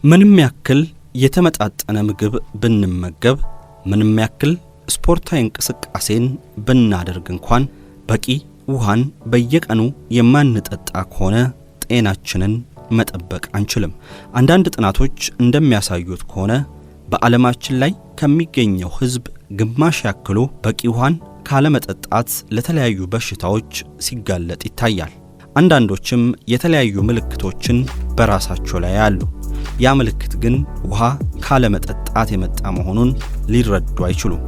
ምንም ያክል የተመጣጠነ ምግብ ብንመገብ ምንም ያክል ስፖርታዊ እንቅስቃሴን ብናደርግ እንኳን በቂ ውሃን በየቀኑ የማንጠጣ ከሆነ ጤናችንን መጠበቅ አንችልም። አንዳንድ ጥናቶች እንደሚያሳዩት ከሆነ በዓለማችን ላይ ከሚገኘው ሕዝብ ግማሽ ያክሉ በቂ ውሃን ካለመጠጣት ለተለያዩ በሽታዎች ሲጋለጥ ይታያል። አንዳንዶችም የተለያዩ ምልክቶችን በራሳቸው ላይ አሉ። ያ ምልክት ግን ውሃ ካለመጠጣት የመጣ መሆኑን ሊረዱ አይችሉም።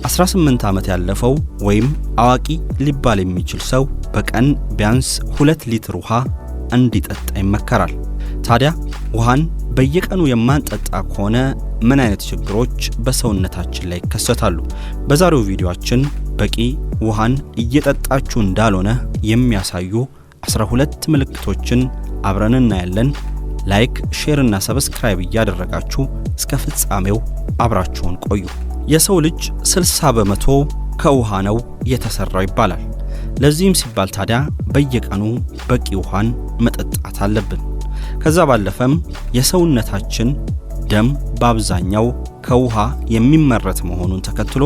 18 ዓመት ያለፈው ወይም አዋቂ ሊባል የሚችል ሰው በቀን ቢያንስ 2 ሊትር ውሃ እንዲጠጣ ይመከራል። ታዲያ ውሃን በየቀኑ የማንጠጣ ከሆነ ምን አይነት ችግሮች በሰውነታችን ላይ ይከሰታሉ? በዛሬው ቪዲዮአችን በቂ ውሃን እየጠጣችሁ እንዳልሆነ የሚያሳዩ 12 ምልክቶችን አብረን እናያለን። ላይክ፣ ሼር እና ሰብስክራይብ እያደረጋችሁ እስከ ፍጻሜው አብራችሁን ቆዩ። የሰው ልጅ 60% ከውሃ ነው የተሰራው ይባላል። ለዚህም ሲባል ታዲያ በየቀኑ በቂ ውሃን መጠጣት አለብን። ከዛ ባለፈም የሰውነታችን ደም በአብዛኛው ከውሃ የሚመረት መሆኑን ተከትሎ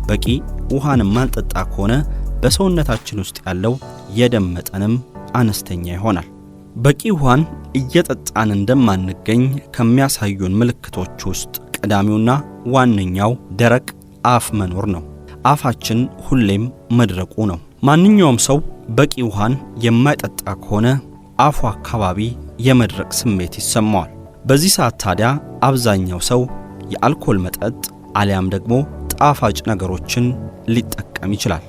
በቂ ውሃን ማንጠጣ ከሆነ በሰውነታችን ውስጥ ያለው የደም መጠንም አነስተኛ ይሆናል። በቂ ውሃን እየጠጣን እንደማንገኝ ከሚያሳዩን ምልክቶች ውስጥ ቀዳሚውና ዋነኛው ደረቅ አፍ መኖር ነው። አፋችን ሁሌም መድረቁ ነው። ማንኛውም ሰው በቂ ውሃን የማይጠጣ ከሆነ አፉ አካባቢ የመድረቅ ስሜት ይሰማዋል። በዚህ ሰዓት ታዲያ አብዛኛው ሰው የአልኮል መጠጥ አሊያም ደግሞ ጣፋጭ ነገሮችን ሊጠቀም ይችላል።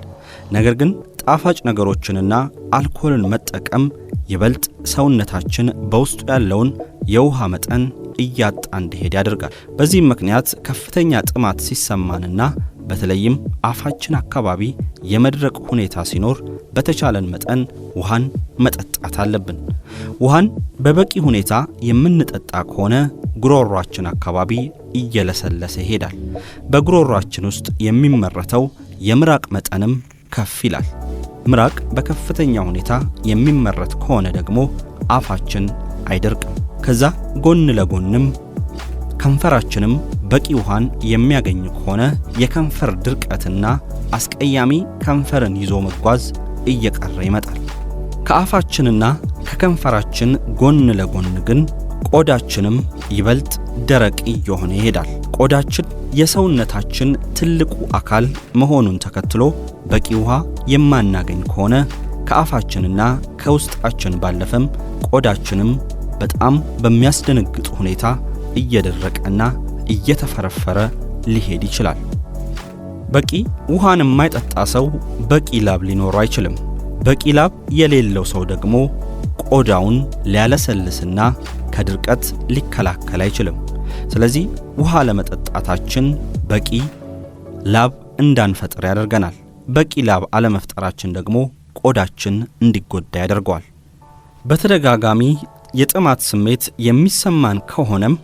ነገር ግን ጣፋጭ ነገሮችንና አልኮልን መጠቀም ይበልጥ ሰውነታችን በውስጡ ያለውን የውሃ መጠን እያጣ እንዲሄድ ያደርጋል። በዚህም ምክንያት ከፍተኛ ጥማት ሲሰማንና በተለይም አፋችን አካባቢ የመድረቅ ሁኔታ ሲኖር በተቻለን መጠን ውሃን መጠጣት አለብን። ውሃን በበቂ ሁኔታ የምንጠጣ ከሆነ ጉሮሯችን አካባቢ እየለሰለሰ ይሄዳል። በጉሮሯችን ውስጥ የሚመረተው የምራቅ መጠንም ከፍ ይላል። ምራቅ በከፍተኛ ሁኔታ የሚመረት ከሆነ ደግሞ አፋችን አይደርቅም። ከዛ ጎን ለጎንም ከንፈራችንም በቂ ውሃን የሚያገኝ ከሆነ የከንፈር ድርቀትና አስቀያሚ ከንፈርን ይዞ መጓዝ እየቀረ ይመጣል። ከአፋችንና ከከንፈራችን ጎን ለጎን ግን ቆዳችንም ይበልጥ ደረቅ እየሆነ ይሄዳል። ቆዳችን የሰውነታችን ትልቁ አካል መሆኑን ተከትሎ በቂ ውሃ የማናገኝ ከሆነ ከአፋችንና ከውስጣችን ባለፈም ቆዳችንም በጣም በሚያስደነግጥ ሁኔታ እየደረቀና እየተፈረፈረ ሊሄድ ይችላል። በቂ ውሃን የማይጠጣ ሰው በቂ ላብ ሊኖረው አይችልም። በቂ ላብ የሌለው ሰው ደግሞ ቆዳውን ሊያለሰልስና ከድርቀት ሊከላከል አይችልም። ስለዚህ ውሃ ለመጠጣታችን በቂ ላብ እንዳንፈጥር ያደርገናል። በቂ ላብ አለመፍጠራችን ደግሞ ቆዳችን እንዲጎዳ ያደርገዋል። በተደጋጋሚ የጥማት ስሜት የሚሰማን ከሆነም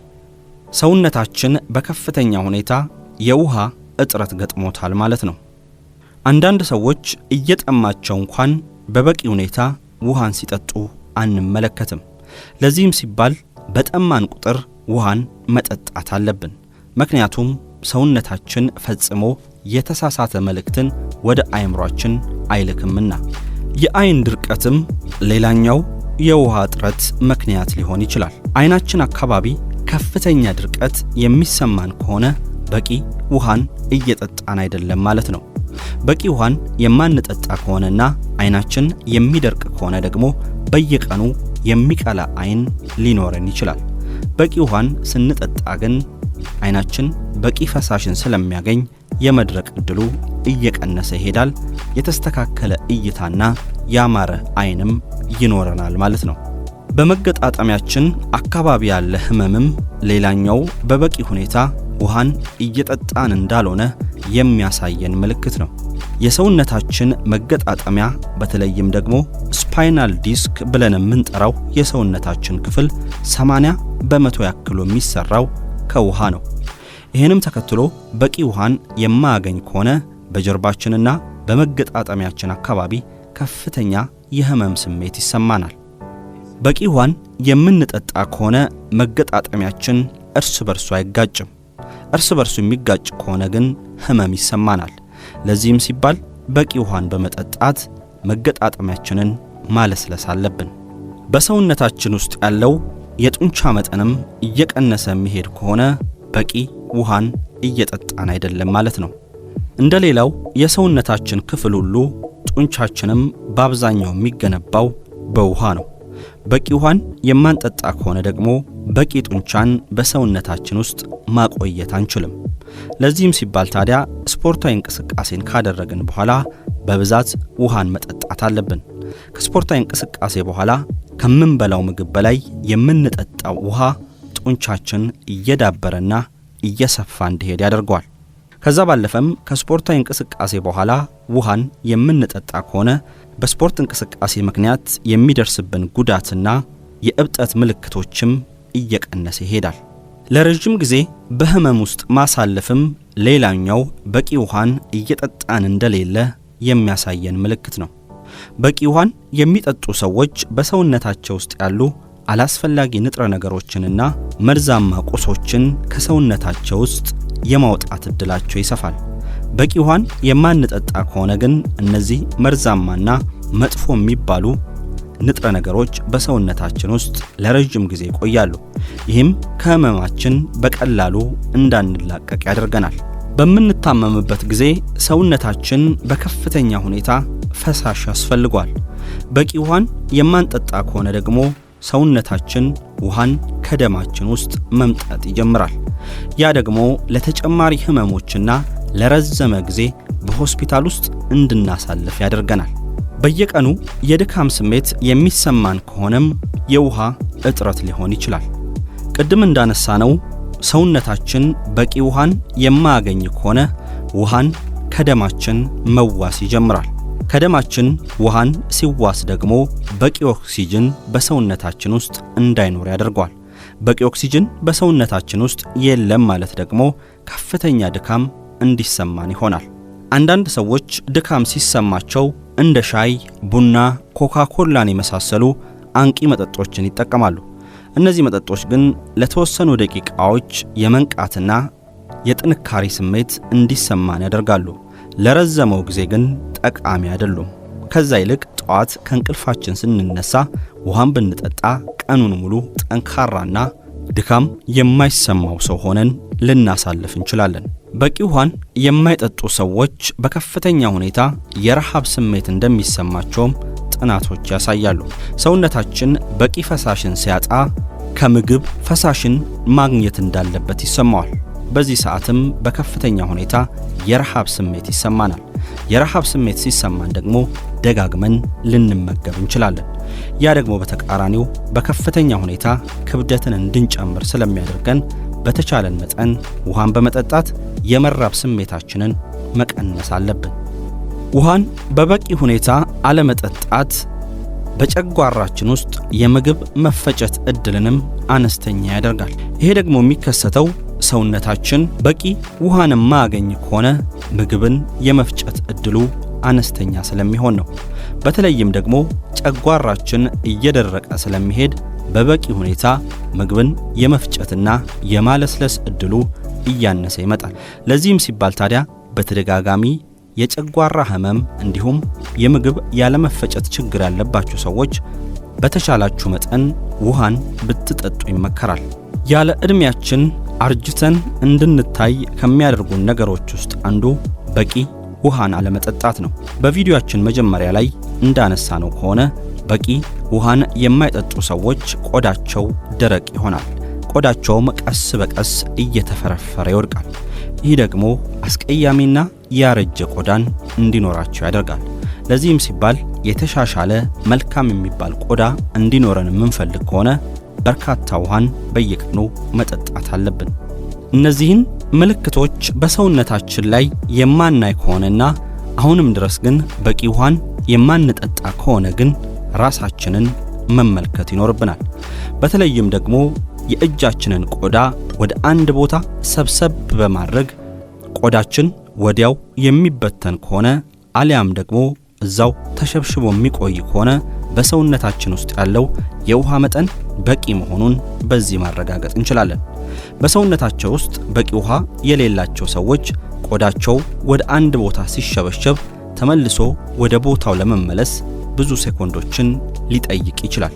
ሰውነታችን በከፍተኛ ሁኔታ የውሃ እጥረት ገጥሞታል ማለት ነው። አንዳንድ ሰዎች እየጠማቸው እንኳን በበቂ ሁኔታ ውሃን ሲጠጡ አንመለከትም። ለዚህም ሲባል በጠማን ቁጥር ውሃን መጠጣት አለብን። ምክንያቱም ሰውነታችን ፈጽሞ የተሳሳተ መልእክትን ወደ አእምሯችን አይልክምና። የአይን ድርቀትም ሌላኛው የውሃ እጥረት ምክንያት ሊሆን ይችላል። አይናችን አካባቢ ከፍተኛ ድርቀት የሚሰማን ከሆነ በቂ ውሃን እየጠጣን አይደለም ማለት ነው። በቂ ውሃን የማንጠጣ ከሆነና አይናችን የሚደርቅ ከሆነ ደግሞ በየቀኑ የሚቀላ አይን ሊኖረን ይችላል። በቂ ውሃን ስንጠጣ ግን አይናችን በቂ ፈሳሽን ስለሚያገኝ የመድረቅ ዕድሉ እየቀነሰ ይሄዳል። የተስተካከለ እይታና ያማረ አይንም ይኖረናል ማለት ነው። በመገጣጠሚያችን አካባቢ ያለ ህመምም ሌላኛው በበቂ ሁኔታ ውሃን እየጠጣን እንዳልሆነ የሚያሳየን ምልክት ነው። የሰውነታችን መገጣጠሚያ በተለይም ደግሞ ስፓይናል ዲስክ ብለን የምንጠራው የሰውነታችን ክፍል 80% ያክሉ የሚሰራው ከውሃ ነው። ይህንም ተከትሎ በቂ ውሃን የማያገኝ ከሆነ በጀርባችንና በመገጣጠሚያችን አካባቢ ከፍተኛ የህመም ስሜት ይሰማናል። በቂ ውሃን የምንጠጣ ከሆነ መገጣጠሚያችን እርስ በርሱ አይጋጭም። እርስ በርሱ የሚጋጭ ከሆነ ግን ህመም ይሰማናል። ለዚህም ሲባል በቂ ውሃን በመጠጣት መገጣጠሚያችንን ማለስለስ አለብን። በሰውነታችን ውስጥ ያለው የጡንቻ መጠንም እየቀነሰ የሚሄድ ከሆነ በቂ ውሃን እየጠጣን አይደለም ማለት ነው። እንደሌላው የሰውነታችን ክፍል ሁሉ ጡንቻችንም በአብዛኛው የሚገነባው በውሃ ነው። በቂ ውሃን የማንጠጣ ከሆነ ደግሞ በቂ ጡንቻን በሰውነታችን ውስጥ ማቆየት አንችልም። ለዚህም ሲባል ታዲያ ስፖርታዊ እንቅስቃሴን ካደረግን በኋላ በብዛት ውሃን መጠጣት አለብን። ከስፖርታዊ እንቅስቃሴ በኋላ ከምንበላው ምግብ በላይ የምንጠጣው ውሃ ጡንቻችን እየዳበረና እየሰፋ እንዲሄድ ያደርገዋል። ከዛ ባለፈም ከስፖርታዊ እንቅስቃሴ በኋላ ውሃን የምንጠጣ ከሆነ በስፖርት እንቅስቃሴ ምክንያት የሚደርስብን ጉዳትና የእብጠት ምልክቶችም እየቀነሰ ይሄዳል። ለረጅም ጊዜ በህመም ውስጥ ማሳለፍም ሌላኛው በቂ ውሃን እየጠጣን እንደሌለ የሚያሳየን ምልክት ነው። በቂ ውሃን የሚጠጡ ሰዎች በሰውነታቸው ውስጥ ያሉ አላስፈላጊ ንጥረ ነገሮችንና መርዛማ ቁሶችን ከሰውነታቸው ውስጥ የማውጣት እድላቸው ይሰፋል። በቂ ውሃን የማንጠጣ ከሆነ ግን እነዚህ መርዛማና መጥፎ የሚባሉ ንጥረ ነገሮች በሰውነታችን ውስጥ ለረጅም ጊዜ ይቆያሉ። ይህም ከህመማችን በቀላሉ እንዳንላቀቅ ያደርገናል። በምንታመምበት ጊዜ ሰውነታችን በከፍተኛ ሁኔታ ፈሳሽ ያስፈልጓል። በቂ ውሃን የማንጠጣ ከሆነ ደግሞ ሰውነታችን ውሃን ከደማችን ውስጥ መምጠጥ ይጀምራል። ያ ደግሞ ለተጨማሪ ህመሞችና ለረዘመ ጊዜ በሆስፒታል ውስጥ እንድናሳልፍ ያደርገናል። በየቀኑ የድካም ስሜት የሚሰማን ከሆነም የውሃ እጥረት ሊሆን ይችላል። ቅድም እንዳነሳነው ሰውነታችን በቂ ውሃን የማያገኝ ከሆነ ውሃን ከደማችን መዋስ ይጀምራል። ከደማችን ውሃን ሲዋስ ደግሞ በቂ ኦክሲጅን በሰውነታችን ውስጥ እንዳይኖር ያደርገዋል። በቂ ኦክሲጅን በሰውነታችን ውስጥ የለም ማለት ደግሞ ከፍተኛ ድካም እንዲሰማን ይሆናል። አንዳንድ ሰዎች ድካም ሲሰማቸው እንደ ሻይ፣ ቡና፣ ኮካኮላን የመሳሰሉ አንቂ መጠጦችን ይጠቀማሉ። እነዚህ መጠጦች ግን ለተወሰኑ ደቂቃዎች የመንቃትና የጥንካሬ ስሜት እንዲሰማን ያደርጋሉ። ለረዘመው ጊዜ ግን ጠቃሚ አይደሉም። ከዛ ይልቅ ጠዋት ከእንቅልፋችን ስንነሳ ውሃን ብንጠጣ ቀኑን ሙሉ ጠንካራና ድካም የማይሰማው ሰው ሆነን ልናሳልፍ እንችላለን። በቂ ውሃን የማይጠጡ ሰዎች በከፍተኛ ሁኔታ የረሃብ ስሜት እንደሚሰማቸውም ጥናቶች ያሳያሉ። ሰውነታችን በቂ ፈሳሽን ሲያጣ ከምግብ ፈሳሽን ማግኘት እንዳለበት ይሰማዋል። በዚህ ሰዓትም በከፍተኛ ሁኔታ የረሃብ ስሜት ይሰማናል። የረሃብ ስሜት ሲሰማን ደግሞ ደጋግመን ልንመገብ እንችላለን። ያ ደግሞ በተቃራኒው በከፍተኛ ሁኔታ ክብደትን እንድንጨምር ስለሚያደርገን በተቻለን መጠን ውሃን በመጠጣት የመራብ ስሜታችንን መቀነስ አለብን። ውሃን በበቂ ሁኔታ አለመጠጣት በጨጓራችን ውስጥ የምግብ መፈጨት እድልንም አነስተኛ ያደርጋል። ይሄ ደግሞ የሚከሰተው ሰውነታችን በቂ ውሃን የማያገኝ ከሆነ ምግብን የመፍጨት እድሉ አነስተኛ ስለሚሆን ነው። በተለይም ደግሞ ጨጓራችን እየደረቀ ስለሚሄድ በበቂ ሁኔታ ምግብን የመፍጨትና የማለስለስ እድሉ እያነሰ ይመጣል። ለዚህም ሲባል ታዲያ በተደጋጋሚ የጨጓራ ህመም እንዲሁም የምግብ ያለመፈጨት ችግር ያለባችሁ ሰዎች በተቻላችሁ መጠን ውሃን ብትጠጡ ይመከራል። ያለ ዕድሜያችን አርጅተን እንድንታይ ከሚያደርጉን ነገሮች ውስጥ አንዱ በቂ ውሃን አለመጠጣት ነው። በቪዲዮአችን መጀመሪያ ላይ እንዳነሳነው ከሆነ በቂ ውሃን የማይጠጡ ሰዎች ቆዳቸው ደረቅ ይሆናል። ቆዳቸውም ቀስ በቀስ እየተፈረፈረ ይወድቃል። ይህ ደግሞ አስቀያሚና ያረጀ ቆዳን እንዲኖራቸው ያደርጋል። ለዚህም ሲባል የተሻሻለ መልካም የሚባል ቆዳ እንዲኖረን የምንፈልግ ከሆነ በርካታ ውሃን በየቀኑ መጠጣት አለብን። እነዚህን ምልክቶች በሰውነታችን ላይ የማናይ ከሆነና አሁንም ድረስ ግን በቂ ውሃን የማንጠጣ ከሆነ ግን ራሳችንን መመልከት ይኖርብናል። በተለይም ደግሞ የእጃችንን ቆዳ ወደ አንድ ቦታ ሰብሰብ በማድረግ ቆዳችን ወዲያው የሚበተን ከሆነ አሊያም ደግሞ እዛው ተሸብሽቦ የሚቆይ ከሆነ በሰውነታችን ውስጥ ያለው የውሃ መጠን በቂ መሆኑን በዚህ ማረጋገጥ እንችላለን። በሰውነታቸው ውስጥ በቂ ውሃ የሌላቸው ሰዎች ቆዳቸው ወደ አንድ ቦታ ሲሸበሸብ ተመልሶ ወደ ቦታው ለመመለስ ብዙ ሴኮንዶችን ሊጠይቅ ይችላል።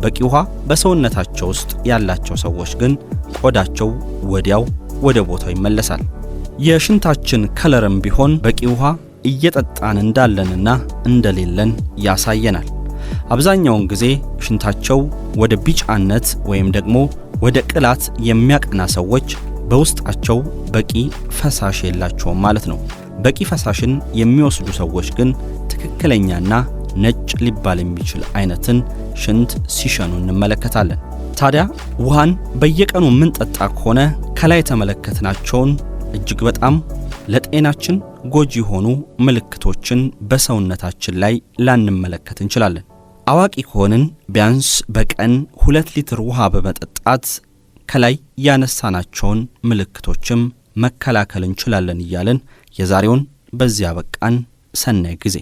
በቂ ውሃ በሰውነታቸው ውስጥ ያላቸው ሰዎች ግን ቆዳቸው ወዲያው ወደ ቦታው ይመለሳል። የሽንታችን ከለርም ቢሆን በቂ ውሃ እየጠጣን እንዳለንና እንደሌለን ያሳየናል። አብዛኛውን ጊዜ ሽንታቸው ወደ ቢጫነት ወይም ደግሞ ወደ ቅላት የሚያቀና ሰዎች በውስጣቸው በቂ ፈሳሽ የላቸውም ማለት ነው። በቂ ፈሳሽን የሚወስዱ ሰዎች ግን ትክክለኛና ነጭ ሊባል የሚችል አይነትን ሽንት ሲሸኑ እንመለከታለን። ታዲያ ውሃን በየቀኑ የምንጠጣ ከሆነ ከላይ የተመለከትናቸውን እጅግ በጣም ለጤናችን ጎጂ የሆኑ ምልክቶችን በሰውነታችን ላይ ላንመለከት እንችላለን። አዋቂ ከሆንን ቢያንስ በቀን 2 ሊትር ውሃ በመጠጣት ከላይ ያነሳናቸውን ምልክቶችም መከላከል እንችላለን እያልን የዛሬውን በዚያ በቃን። ሰናይ ጊዜ።